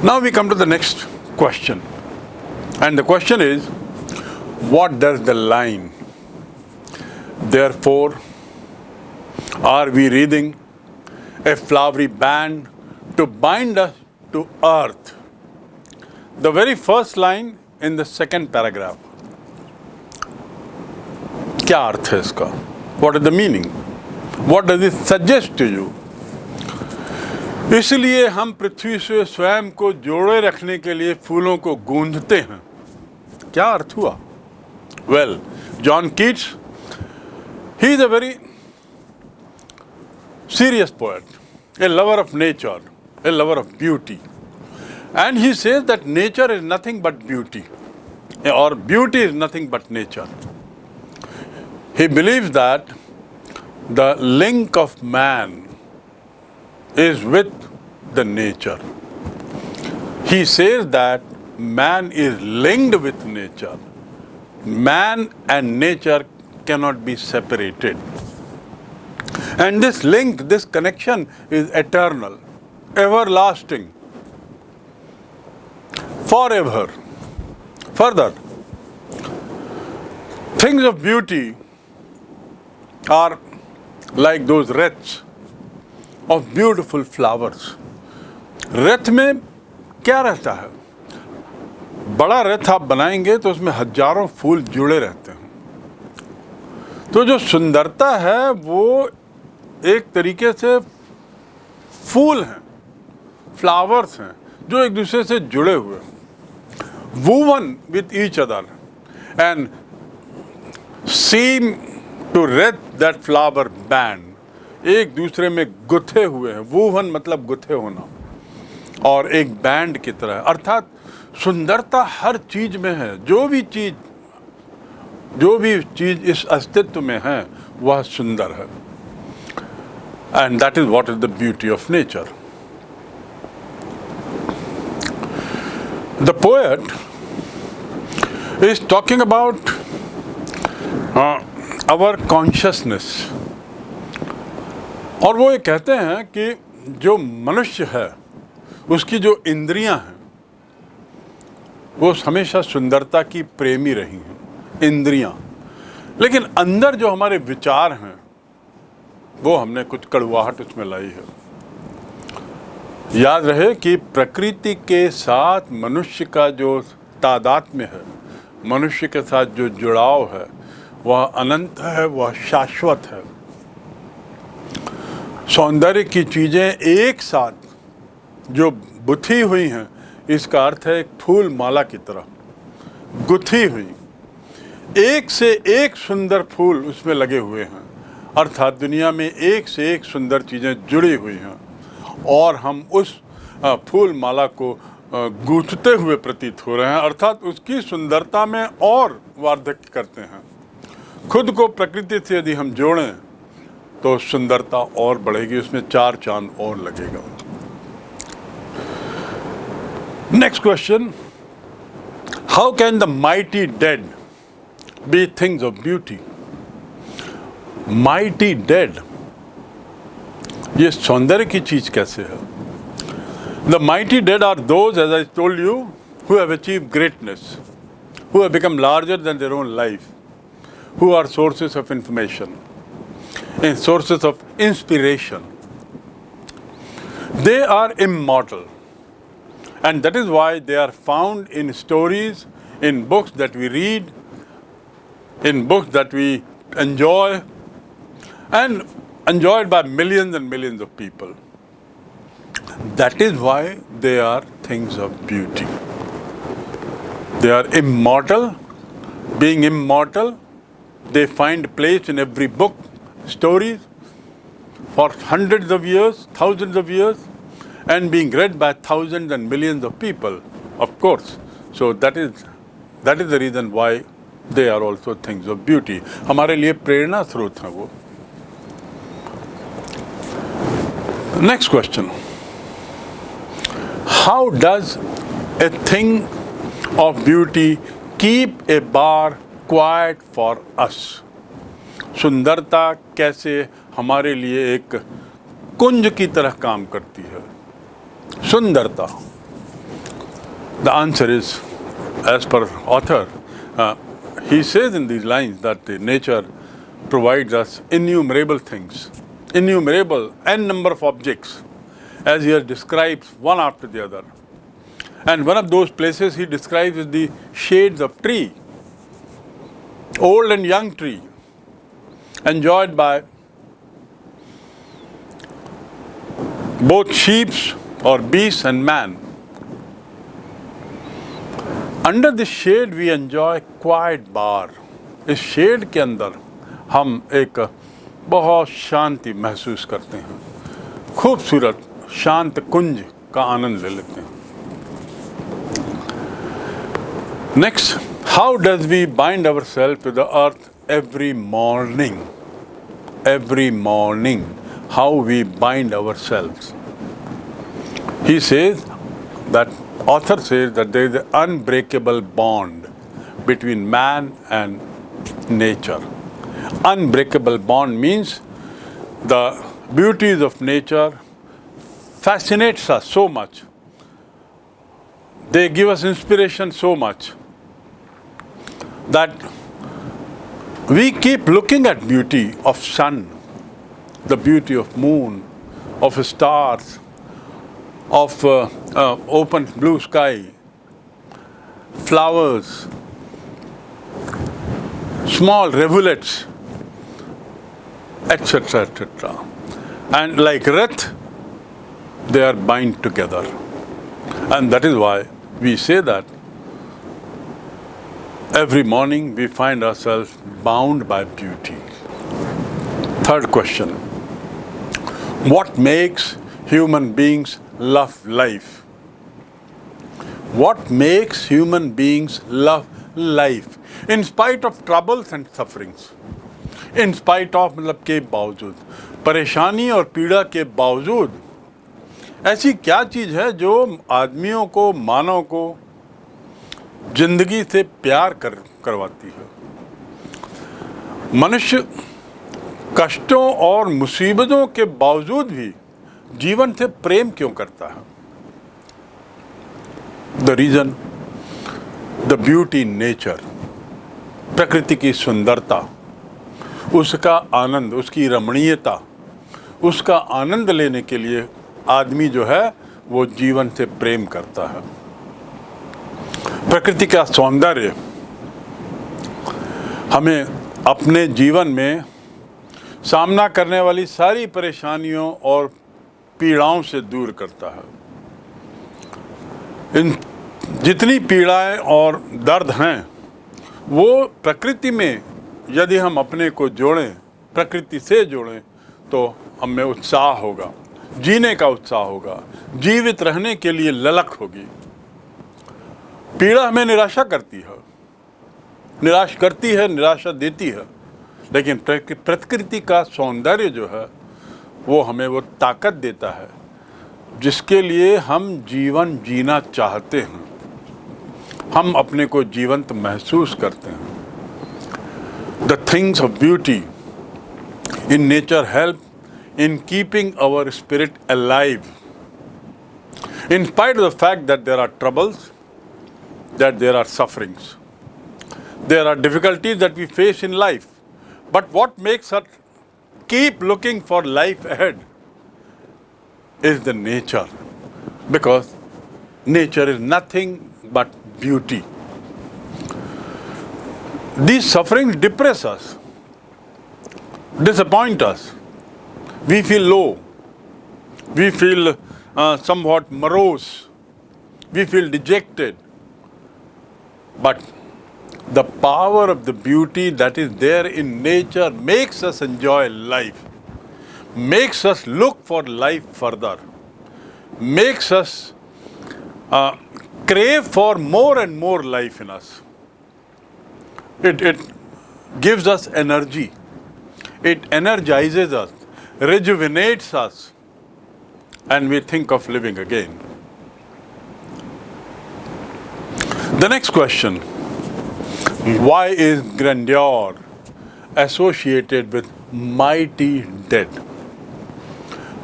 Now we come to the next question. And the question is, what does the line, therefore, are we reading a flowery band to bind us to earth? The very first line in the second paragraph. क्या अर्थ है इसका? What is the meaning? What does it suggest to you? इसलिए हम पृथ्वी से स्वयं को जोड़े रखने के लिए फूलों को गूंथते हैं. क्या अर्थ हुआ? Well, John Keats, he is a very serious poet, a lover of nature, a lover of beauty. And he says that nature is nothing but beauty, or beauty is nothing but nature. He believes that the link of man is with the nature. He says that man is linked with nature. Man and nature cannot be separated. And this link, this connection is eternal, everlasting, forever. Further, things of beauty are like those wreaths of beautiful flowers. रथ में क्या रहता है? बड़ा रथ आप बनाएंगे तो उसमें हजारों फूल जुड़े रहते हैं. तो जो सुंदरता है वो एक तरीके से फूल हैं, फ्लावर्स हैं, जो एक दूसरे से जुड़े हुए हैं. woven with each other and seem to wreath that flower band. एक दूसरे में गुथे हुए हैं. woven मतलब गुथे होना, और एक बैंड की तरह. अर्थात सुंदरता हर चीज में है. जो भी चीज इस अस्तित्व में है वह सुंदर है. And that is what is the beauty of nature. The poet is talking about our consciousness. और वो ये कहते हैं कि जो मनुष्य है उसकी जो इंद्रियां हैं वो हमेशा सुंदरता की प्रेमी रही हैं, इंद्रियां. लेकिन अंदर जो हमारे विचार हैं वो हमने कुछ कड़वाहट उसमें लाई है. याद रहे कि प्रकृति के साथ मनुष्य का जो तादात्म्य है, मनुष्य के साथ जो जुड़ाव है वह अनंत है, वह शाश्वत है. सौंदर्य की चीज़ें एक साथ जो गुथी हुई हैं, इसका अर्थ है एक फूल माला की तरह गुथी हुई. एक से एक सुंदर फूल उसमें लगे हुए हैं. अर्थात दुनिया में एक से एक सुंदर चीज़ें जुड़ी हुई हैं और हम उस फूल माला को गूंथते हुए प्रतीत हो रहे हैं. अर्थात उसकी सुंदरता में और वार्धक्य करते हैं. खुद को प्रकृति से यदि हम जोड़ें तो सुंदरता और बढ़ेगी, उसमें चार चांद और लगेगा. Next question, how can the mighty dead be things of beauty? Mighty dead, ये सौंदर्य की चीज कैसे है? The mighty dead are those, as I told you, who have achieved greatness, who have become larger than their own life, who are sources of information and sources of inspiration. They are immortal, and that is why they are found in stories, in books that we read, in books that we enjoy, and enjoyed by millions and millions of people. That is why they are things of beauty. They are immortal. Being immortal, they find place in every book, stories, for hundreds of years, thousands of years, and being read by thousands and millions of people, of course. So that is the reason why they are also things of beauty. हमारे लिए प्रेरणा स्रोत हैं वो. Next question. How does a thing of beauty keep a bar quiet for us? सुंदरता कैसे हमारे लिए एक कुंज की तरह काम करती है. सुंदरता, The answer is, as per author, he says in these lines that the nature provides us innumerable things, innumerable n number of objects, as he describes one after the other. And one of those places he describes is the shades of tree, old and young tree, enjoyed by both sheep or beasts and man. Under this shade we enjoy quiet bower. इस शेड के अंदर हम एक बहुत शांति महसूस करते हैं, खूबसूरत शांत कुंज का आनंद ले लेते हैं. Next, how does we bind our self to the earth every morning? Every morning, how we bind our self. He says that, author says that there is an unbreakable bond between man and nature. Unbreakable bond means the beauties of nature fascinates us so much. They give us inspiration so much that we keep looking at beauty of sun, the beauty of moon, of stars, of open blue sky, flowers, small rivulets, etc., etc. And like wreath, they are bind together. And that is why we say that every morning we find ourselves bound by beauty. Third question, what makes human beings love life? What makes human beings love life in spite of troubles and sufferings? In spite of मतलब के बावजूद, परेशानी और पीड़ा के बावजूद ऐसी क्या चीज़ है जो आदमियों को, मानव को जिंदगी से प्यार करवाती है? मनुष्य कष्टों और मुसीबतों के बावजूद भी जीवन से प्रेम क्यों करता है? The reason, the beauty in nature, प्रकृति की सुंदरता, उसका आनंद, उसकी रमणीयता, उसका आनंद लेने के लिए आदमी जो है वो जीवन से प्रेम करता है. प्रकृति का सौंदर्य हमें अपने जीवन में सामना करने वाली सारी परेशानियों और पीड़ाओं से दूर करता है. इन जितनी पीड़ाएं और दर्द हैं वो प्रकृति में यदि हम अपने को जोड़ें, प्रकृति से जोड़ें, तो हमें उत्साह होगा, जीने का उत्साह होगा, जीवित रहने के लिए ललक होगी. पीड़ा हमें निराशा करती है, निराश करती है, निराशा देती है, लेकिन प्रकृति का सौंदर्य जो है वो हमें वो ताकत देता है जिसके लिए हम जीवन जीना चाहते हैं, हम अपने को जीवंत महसूस करते हैं. The things of beauty in nature help in keeping our spirit alive in spite of the fact that there are troubles, that there are sufferings, there are difficulties that we face in life. But what makes us keep looking for life ahead is the nature, because nature is nothing but beauty. These sufferings depress us, disappoint us. We feel low. We feel somewhat morose. We feel dejected. But the power of the beauty that is there in nature makes us enjoy life, makes us look for life further, makes us crave for more and more life in us. It gives us energy. It energizes us, rejuvenates us, and we think of living again. The next question, why is grandeur associated with mighty dead?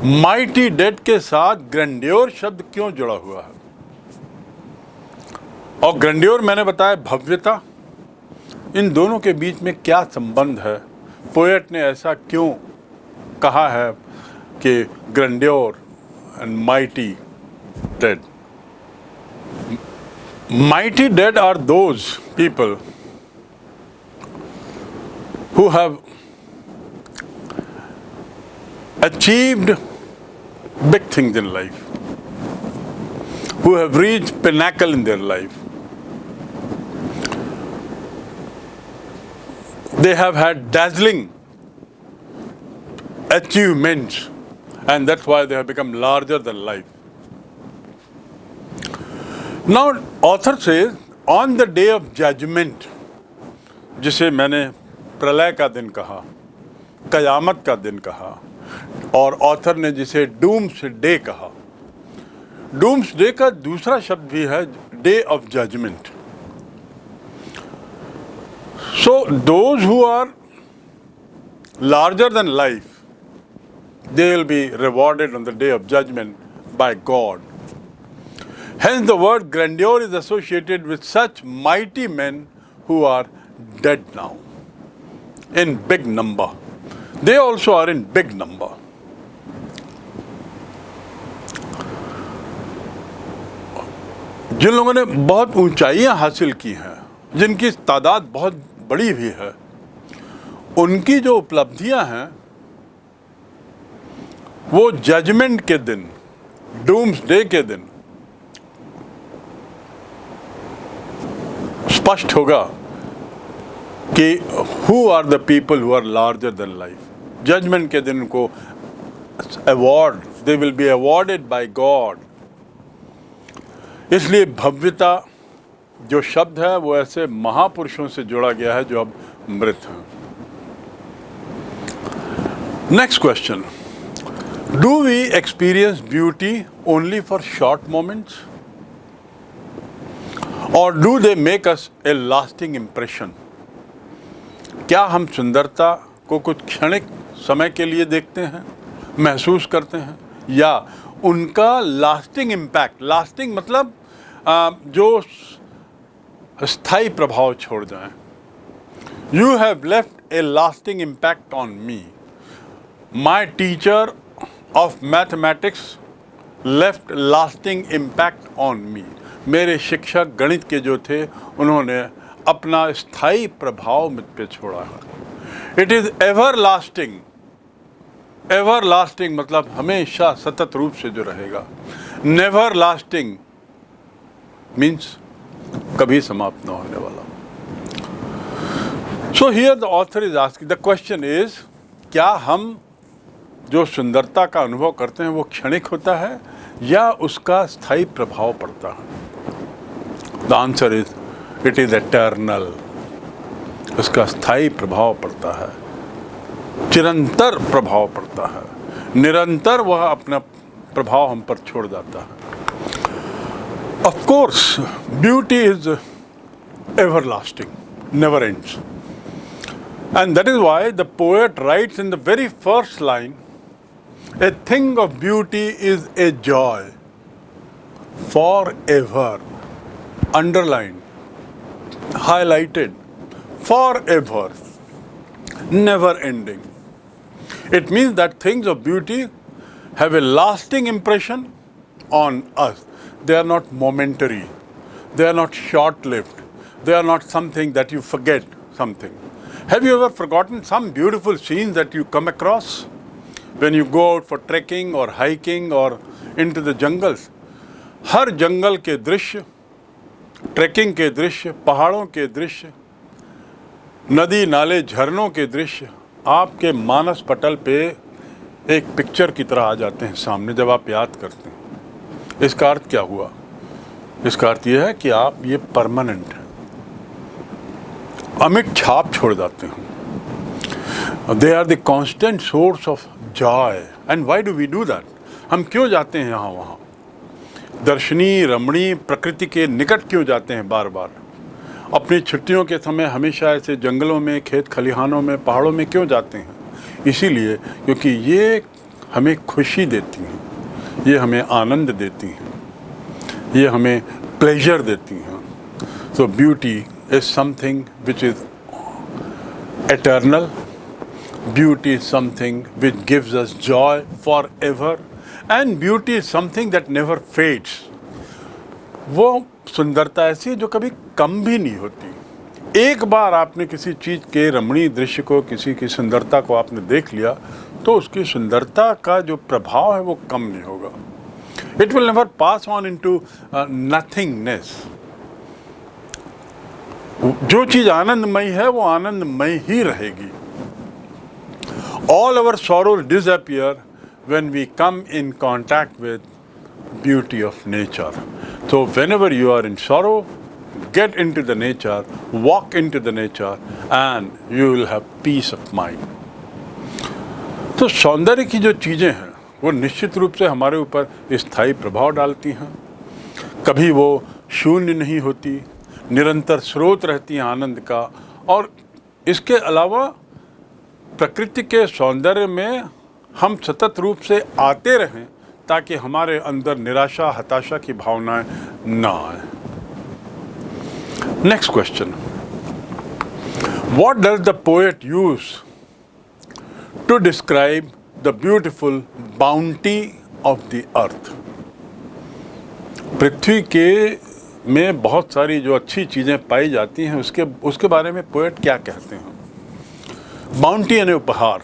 Mighty dead के साथ grandeur शब्द क्यों जुड़ा हुआ है? और grandeur मैंने बताया भव्यता। इन दोनों के बीच में क्या संबंध है? पोएट ने ऐसा क्यों कहा है कि grandeur and mighty dead? Mighty dead are those people who have achieved big things in life, who have reached pinnacle in their life. They have had dazzling achievements, and that's why they have become larger than life. Now, author says, on the day of judgment, जिसे मैंने प्रलय का दिन कहा, कयामत का दिन कहा, और ऑथर ने जिसे डूम्स डे कहा। डूम्स डे का दूसरा शब्द भी है day of judgement. So those who are larger than life, they will be rewarded on the day of judgment by God. Hence the word grandeur is associated with such mighty men who are dead now, in big number. They also are in big number. जिन लोगों ने बहुत ऊंचाइयां हासिल की हैं, जिनकी तादाद बहुत बड़ी भी है, उनकी जो उपलब्धियां हैं वो जजमेंट के दिन, डूम्स डे के दिन स्पष्ट होगा कि who are the people who are larger than life. Judgement के दिन उनको award, they will be awarded by God. इसलिए भव्यता जो शब्द है वो ऐसे महापुरुषों से जोड़ा गया है जो अब मृत हैं। Next question, do we experience beauty only for short moments और do they make us a lasting impression? क्या हम सुंदरता को कुछ क्षणिक समय के लिए देखते हैं, महसूस करते हैं, या उनका लास्टिंग इम्पैक्ट, लास्टिंग मतलब जो स्थायी प्रभाव छोड़ जाएं। You have left A lasting impact on me. My teacher of mathematics left lasting impact on me. मेरे शिक्षक गणित के जो थे उन्होंने अपना स्थायी प्रभाव मुझ पे छोड़ा है। It is ever lasting. Ever lasting मतलब हमेशा सतत रूप से जो रहेगा। नेवर लास्टिंग मीन्स कभी समाप्त न होने वाला। So here the author is asking, the question is, क्या हम जो सुंदरता का अनुभव करते हैं वो क्षणिक होता है या उसका स्थायी प्रभाव पड़ता है? The answer is it is eternal. उसका स्थायी प्रभाव पड़ता है, चिरंतर प्रभाव पड़ता है, निरंतर वह अपना प्रभाव हम पर छोड़ जाता है। Of course beauty is everlasting, never ends. And that is why the poet writes in the very first line, a thing of beauty is a joy forever. Underlined, highlighted, forever, never ending. It means that things of beauty have a lasting impression on us. They are not momentary. They are not short-lived. They are not something that you forget something. Have you ever forgotten some beautiful scenes that you come across when you go out for trekking or hiking or into the jungles? हर जंगल के दृश्य, trekking के दृश्य, पहाड़ों के दृश्य, नदी नाले झरनों के दृश्य आपके मानस पटल पे एक पिक्चर की तरह आ जाते हैं सामने जब आप याद करते हैं। इसका अर्थ क्या हुआ? इसका अर्थ यह है कि आप ये परमानेंट हैं, अमिट छाप छोड़ जाते हैं। They are the constant source of joy. And why do we do that? हम क्यों जाते हैं यहाँ वहाँ? दर्शनीय रमणीय प्रकृति के निकट क्यों जाते हैं बार बार? अपनी छुट्टियों के समय हमेशा ऐसे जंगलों में, खेत खलिहानों में, पहाड़ों में क्यों जाते हैं? इसीलिए क्योंकि ये हमें खुशी देती हैं, ये हमें आनंद देती हैं, ये हमें प्लेजर देती हैं, So beauty is something which is eternal. Beauty is something which gives us joy forever. And beauty is something that never fades. वो सुंदरता ऐसी है जो कभी कम भी नहीं होती. एक बार आपने किसी चीज़ के रमणीय दृश्य को, किसी की सुंदरता को आपने देख लिया, तो उसकी सुंदरता का जो प्रभाव है वो कम नहीं होगा. It will never pass on into nothingness. जो चीज़ आनंदमयी है वो आनंदमयी ही रहेगी. All our sorrows disappear when we come in contact with beauty of nature. So whenever you are in sorrow, get into the nature, walk into the nature, and you will have peace of mind. तो सौंदर्य की जो चीज़ें हैं वो निश्चित रूप से हमारे ऊपर स्थायी प्रभाव डालती हैं. कभी वो शून्य नहीं होती, निरंतर स्रोत रहती हैं आनंद का. और इसके अलावा प्रकृति के सौंदर्य में हम सतत रूप से आते रहें ताकि हमारे अंदर निराशा, हताशा की भावनाएं ना आए. Next question. What does the poet use to describe the beautiful bounty of the earth? पृथ्वी के में बहुत सारी जो अच्छी चीज़ें पाई जाती हैं उसके बारे में पोएट क्या कहते हैं? बाउंटी यानी उपहार,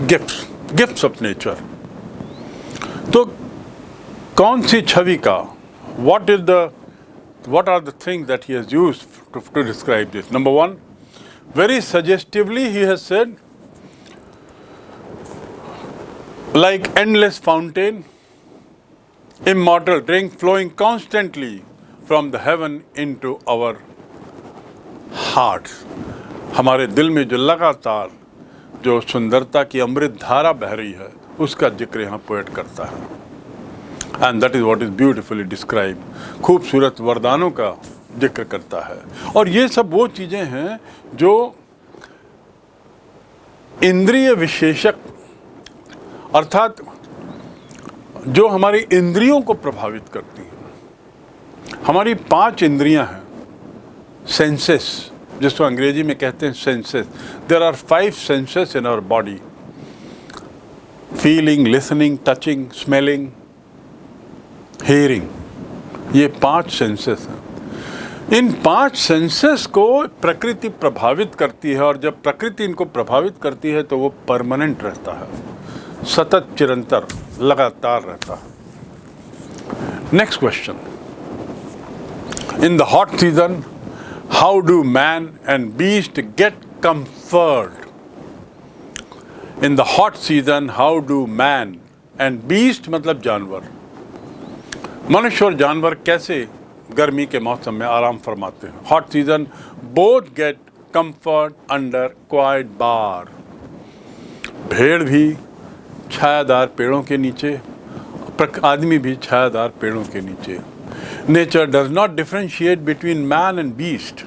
गिफ्ट्स ऑफ नेचर. तो कौन सी छवि का, what are the things that he has used to describe this? Number one, very suggestively he has said, like endless fountain, immortal drink flowing constantly from the heaven into our hearts. हमारे दिल में जो लगातार जो सुंदरता की अमृत धारा बह रही है उसका जिक्र यहाँ पोएट करता है. And that is what is beautifully describe. खूबसूरत वरदानों का जिक्र करता है. और ये सब वो चीज़ें हैं जो इंद्रिय विशेषक, अर्थात जो हमारी इंद्रियों को प्रभावित करती हैं. हमारी 5 इंद्रियां हैं, सेंसेस, जिसको अंग्रेजी में कहते हैं senses. There are 5 senses in our body. Feeling, listening, touching, smelling, hearing. ये 5 सेंसेस हैं. इन 5 सेंसेस को प्रकृति प्रभावित करती है. और जब प्रकृति इनको प्रभावित करती है तो वो परमानेंट रहता है, सतत चिरंतर लगातार रहता है. Next question. In the hot season, how do man and beast get comfort? In the hot season, how do man and beast मतलब जानवर, मनुष्य और जानवर कैसे गर्मी के मौसम में आराम फरमाते हैं? Hot season, both get comfort under quiet bar. भेड़ भी छायादार पेड़ों के नीचे, आदमी भी छायादार पेड़ों के नीचे. Nature does not differentiate between man and beast.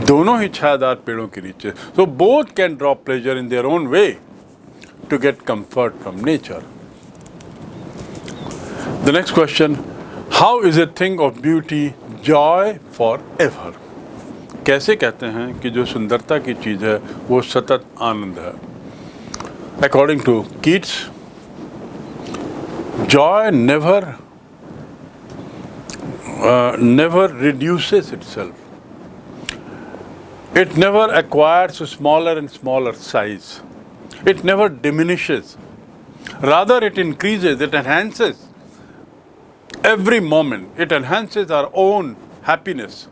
दोनों ही छायादार पेड़ों के नीचे. So both can draw pleasure in their own way to get comfort from nature. The next question, how is a thing of beauty joy forever? कैसे कहते हैं कि जो सुंदरता की चीज़ है वो सतत आनंद है? According to Keats, joy never reduces itself. It never acquires a smaller and smaller size. It never diminishes. Rather, it increases, it enhances. Every moment, it enhances our own happiness.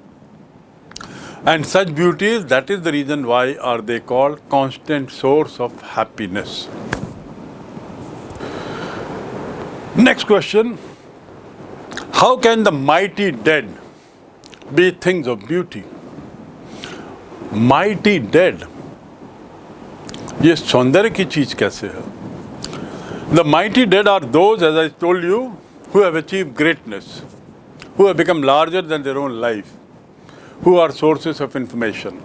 And such beauties, that is the reason why are they called constant source of happiness. Next question. How can the mighty dead be things of beauty? Mighty dead, ये सौंदर्य की चीज कैसे है? The mighty dead are those, as I told you, who have achieved greatness, who have become larger than their own life, who are sources of information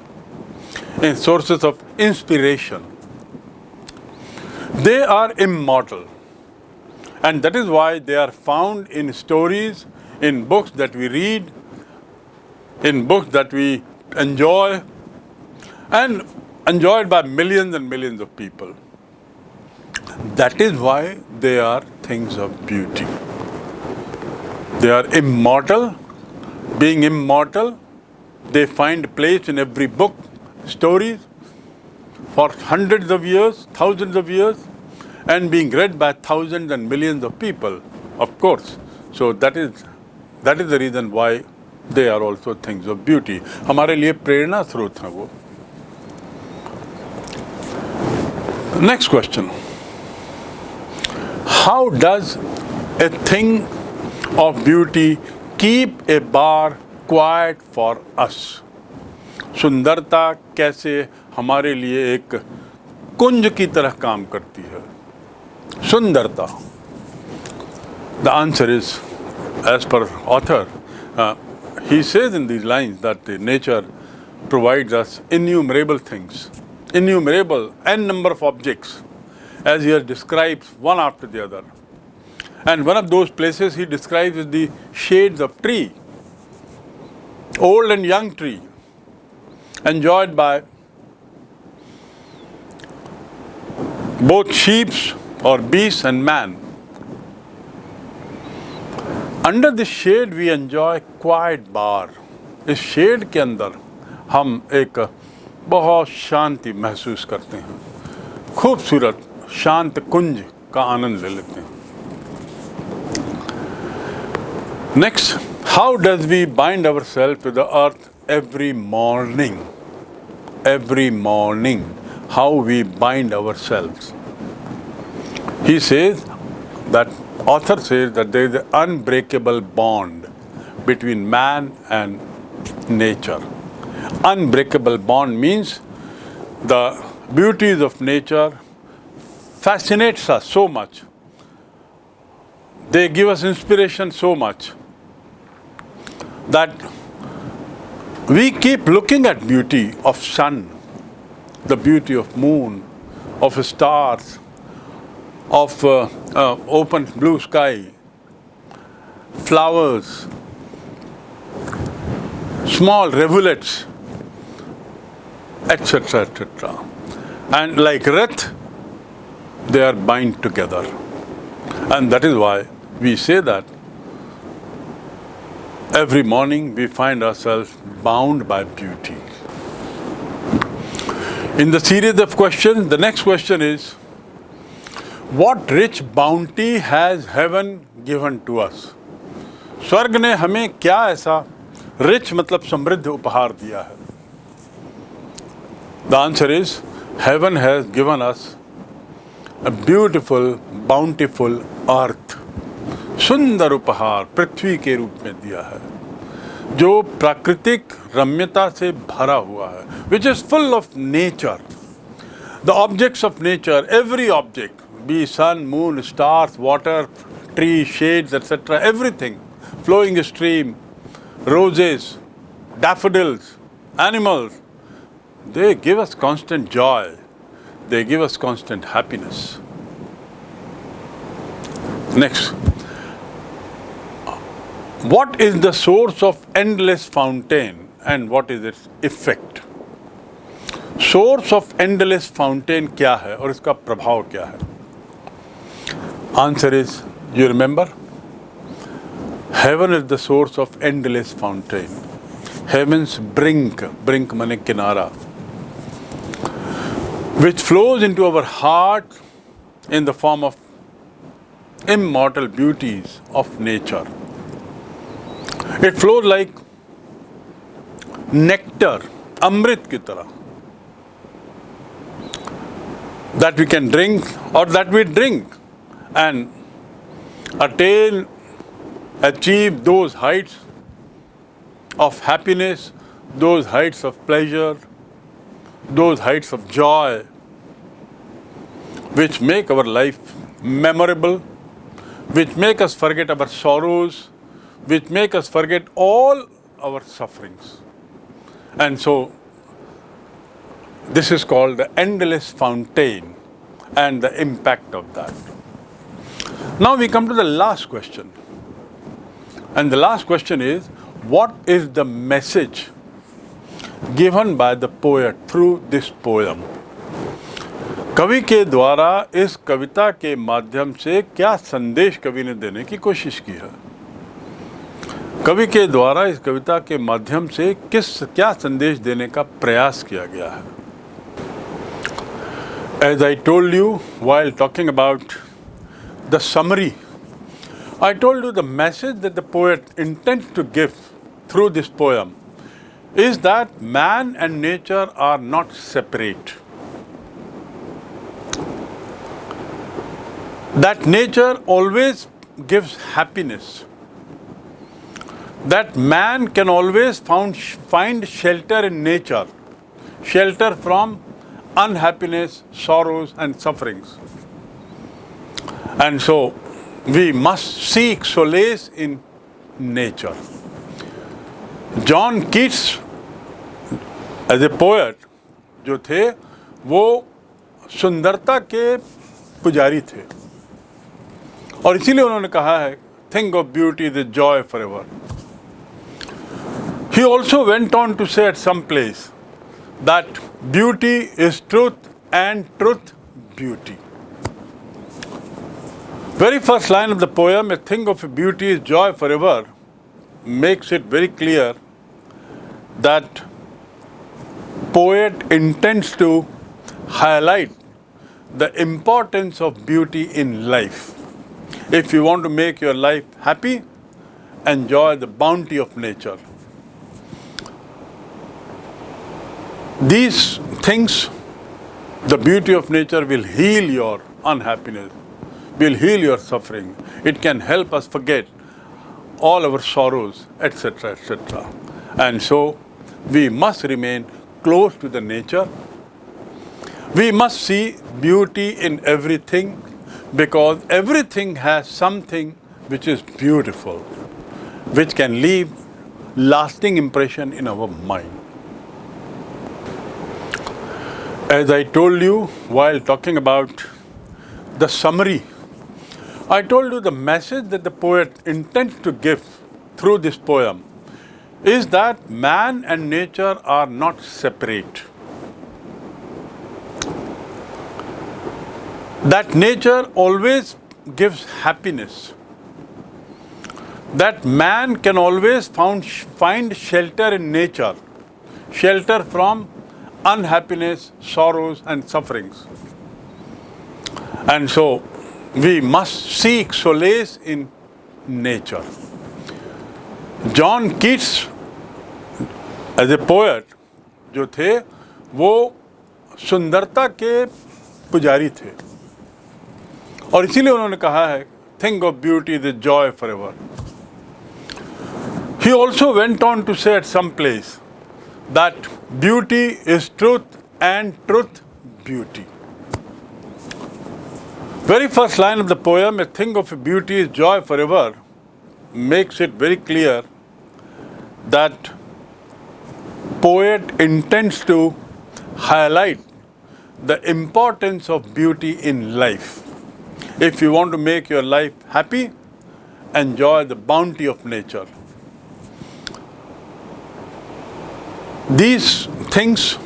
and sources of inspiration. They are immortal. And that is why they are found in stories, in books that we read, in books that we enjoy, and enjoyed by millions and millions of people. That is why they are things of beauty. They are immortal. Being immortal, they find place in every book, stories, for hundreds of years, thousands of years, and being read by thousands and millions of people, of course. So that is the reason why they are also things of beauty. हमारे लिए प्रेरणा स्रोत हैं वो. Next question. How does a thing of beauty keep a bar quiet for us? सुंदरता कैसे हमारे लिए एक कुंज की तरह काम करती है? सुंदरता. The answer is, as per author, he says in these lines that nature provides us innumerable things, innumerable n number of objects, as he has described one after the other. And one of those places he describes is the shades of tree, old and young tree, enjoyed by both sheep or beasts and man. Under this shade we enjoy quiet bar. इस शेड के अंदर हम एक बहुत शांति महसूस करते हैं, खूबसूरत शांत कुंज का आनंद ले लेते हैं. Next, how does we bind ourselves to the earth every morning? Every morning, how we bind ourselves. He says that, author says that there is an unbreakable bond between man and nature. Unbreakable bond means the beauties of nature fascinates us so much. They give us inspiration so much that we keep looking at beauty of sun, the beauty of moon, of stars, of open blue sky, flowers, small rivulets, etc., etc. And like wreath, they are bind together. And that is why we say that every morning we find ourselves bound by beauty. In the series of questions, the next question is, what rich bounty has heaven given to us? स्वर्ग ने हमें क्या ऐसा rich मतलब समृद्ध उपहार दिया है? The answer is, heaven has given us a beautiful, bountiful earth. सुंदर उपहार पृथ्वी के रूप में दिया है, जो प्राकृतिक रम्यता से भरा हुआ है, which is full of nature. The objects of nature, every object, be sun, moon, stars, water, trees, shades, etc., everything, flowing stream, roses, daffodils, animals, they give us constant joy. They give us constant happiness. Next, what is the source of endless fountain and what is its effect? Source of endless fountain क्या है और इसका प्रभाव क्या है? Answer is, you remember? Heaven is the source of endless fountain. Heaven's brink, brink माने किनारा, which flows into our heart in the form of immortal beauties of nature. It flows like nectar, amrit की तरह, that we can drink or that we drink and achieve those heights of happiness, those heights of pleasure, those heights of joy, which make our life memorable, which make us forget our sorrows, which make us forget all our sufferings. And so, this is called the endless fountain and the impact of that. Now we come to the last question. And the last question is, what is the message given by the poet through this poem? कवि के द्वारा इस कविता के माध्यम से क्या संदेश कवि ने देने की कोशिश की है? कवि के द्वारा इस कविता के माध्यम से क्या संदेश देने का प्रयास किया गया है? As I told you while talking about the summary, I told you the message that the poet intends to give through this poem is that man and nature are not separate. That nature always gives happiness. That man can always find shelter in nature, shelter from unhappiness, sorrows and sufferings. And so we must seek solace in nature. John Keats as a poet जो थे वो सुंदरता के पुजारी थे और इसीलिए उन्होंने कहा है think of beauty is a joy forever. He also went on to say at some place that beauty is truth and truth beauty. Very first line of the poem, a thing of beauty is joy forever, makes it very clear that poet intends to highlight the importance of beauty in life. If you want to make your life happy, enjoy the bounty of nature. These things, the beauty of nature will heal your unhappiness, will heal your suffering. It can help us forget all our sorrows, etc., etc. And so, we must remain close to the nature. We must see beauty in everything because everything has something which is beautiful, which can leave lasting impression in our mind. As I told you while talking about the summary, I told you the message that the poet intends to give through this poem is that man and nature are not separate. That nature always gives happiness. That man can always find shelter in nature, shelter from unhappiness, sorrows and sufferings. And so we must seek solace in nature. John Keats as a poet जो थे वो सुंदरता के पुजारी थे और इसीलिए उन्होंने कहा है think of beauty is a joy forever. He also went on to say at some place that beauty is truth and truth beauty. Very first line of the poem, a thing of beauty is joy forever, makes it very clear that poet intends to highlight the importance of beauty in life. If you want to make your life happy, enjoy the bounty of nature. These things,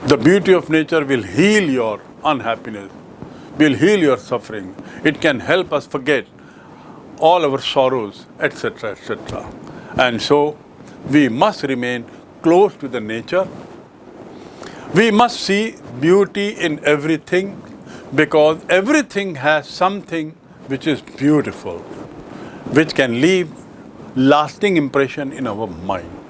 the beauty of nature will heal your unhappiness, will heal your suffering. It can help us forget all our sorrows, etc., etc. And so, we must remain close to the nature. We must see beauty in everything because everything has something which is beautiful, which can leave lasting impression in our mind.